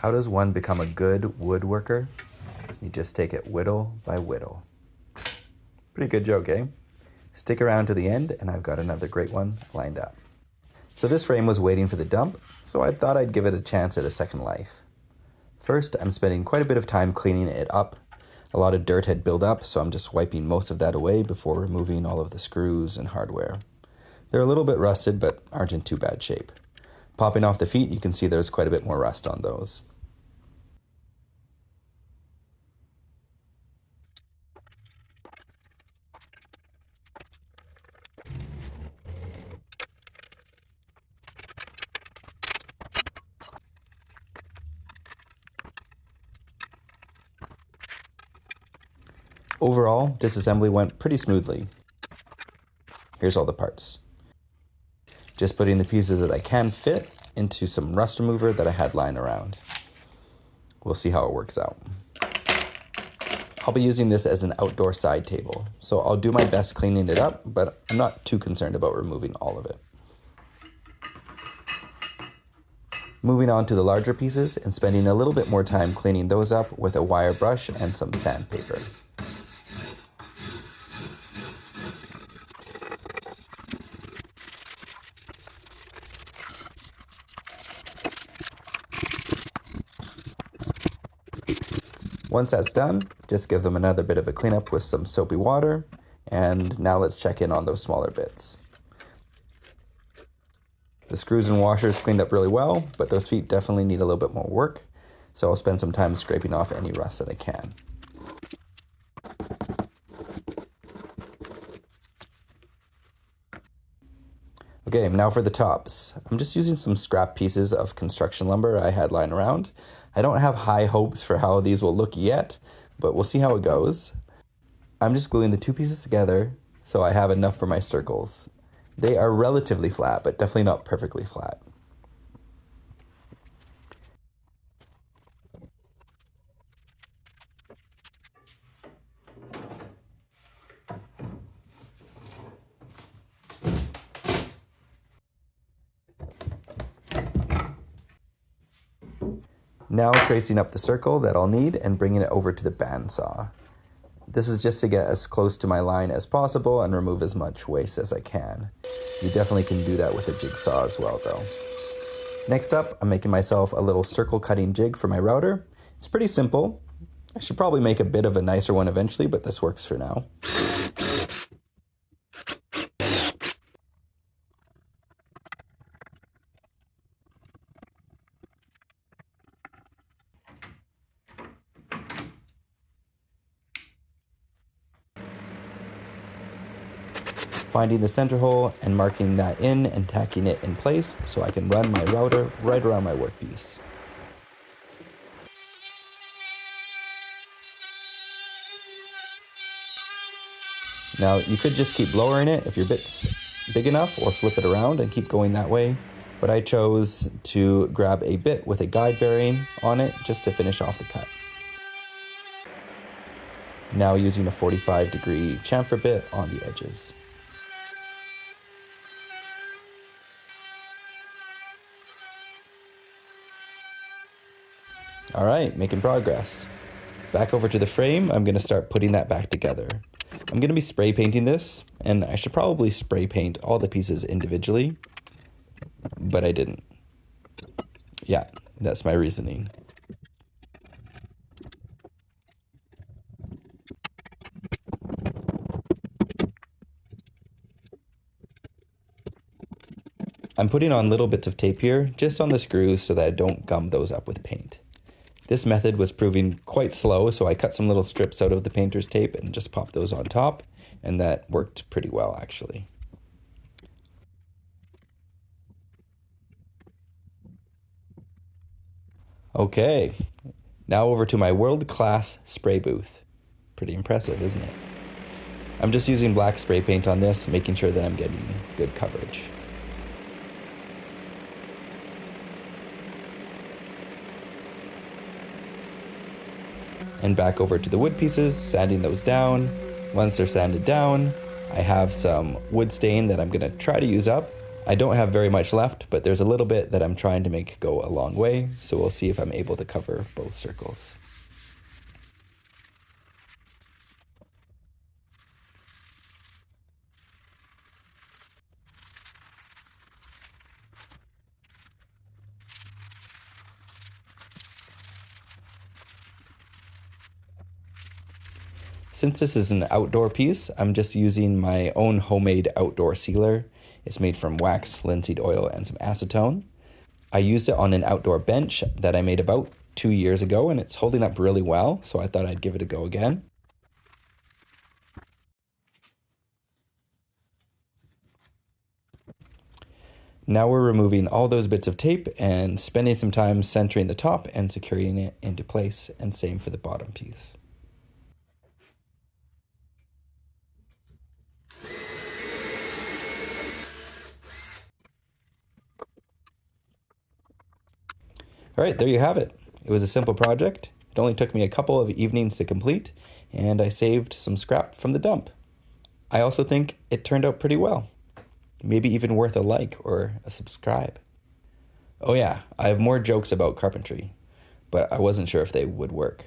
How does one become a good woodworker? You just take it whittle by whittle. Pretty good joke, eh? Stick around to the end and I've got another great one lined up. So this frame was waiting for the dump, so I thought I'd give it a chance at a second life. First, I'm spending quite a bit of time cleaning it up. A lot of dirt had built up, so I'm just wiping most of that away before removing all of the screws and hardware. They're a little bit rusted, but aren't in too bad shape. Popping off the feet, you can see there's quite a bit more rust on those. Overall, disassembly went pretty smoothly. Here's all the parts. Just putting the pieces that I can fit into some rust remover that I had lying around. We'll see how it works out. I'll be using this as an outdoor side table, so I'll do my best cleaning it up, but I'm not too concerned about removing all of it. Moving on to the larger pieces and spending a little bit more time cleaning those up with a wire brush and some sandpaper. Once that's done, just give them another bit of a cleanup with some soapy water, and now let's check in on those smaller bits. The screws and washers cleaned up really well, but those feet definitely need a little bit more work, so I'll spend some time scraping off any rust that I can. Okay, now for the tops. I'm just using some scrap pieces of construction lumber I had lying around. I don't have high hopes for how these will look yet, but we'll see how it goes. I'm just gluing the two pieces together so I have enough for my circles. They are relatively flat, but definitely not perfectly flat. Now tracing up the circle that I'll need and bringing it over to the bandsaw. This is just to get as close to my line as possible and remove as much waste as I can. You definitely can do that with a jigsaw as well though. Next up, I'm making myself a little circle cutting jig for my router. It's pretty simple. I should probably make a bit of a nicer one eventually, but this works for now. Finding the center hole and marking that in and tacking it in place so I can run my router right around my workpiece. Now you could just keep lowering it if your bit's big enough, or flip it around and keep going that way, but I chose to grab a bit with a guide bearing on it just to finish off the cut. Now using a 45-degree chamfer bit on the edges. All right, making progress. Back over to the frame, I'm going to start putting that back together. I'm going to be spray painting this, and I should probably spray paint all the pieces individually, but I didn't. Yeah, that's my reasoning. I'm putting on little bits of tape here, just on the screws so that I don't gum those up with paint. This method was proving quite slow, so I cut some little strips out of the painter's tape and just popped those on top, and that worked pretty well actually. Okay, now over to my world-class spray booth. Pretty impressive, isn't it? I'm just using black spray paint on this, making sure that I'm getting good coverage. And back over to the wood pieces, sanding those down. Once they're sanded down, I have some wood stain that I'm gonna try to use up. I don't have very much left, but there's a little bit that I'm trying to make go a long way, so we'll see if I'm able to cover both circles. Since this is an outdoor piece, I'm just using my own homemade outdoor sealer. It's made from wax, linseed oil, and some acetone. I used it on an outdoor bench that I made about 2 years ago, and it's holding up really well, so I thought I'd give it a go again. Now we're removing all those bits of tape and spending some time centering the top and securing it into place, and same for the bottom piece. All right, there you have it. It was a simple project. It only took me a couple of evenings to complete, and I saved some scrap from the dump. I also think it turned out pretty well. Maybe even worth a like or a subscribe. Oh yeah, I have more jokes about carpentry, but I wasn't sure if they would work.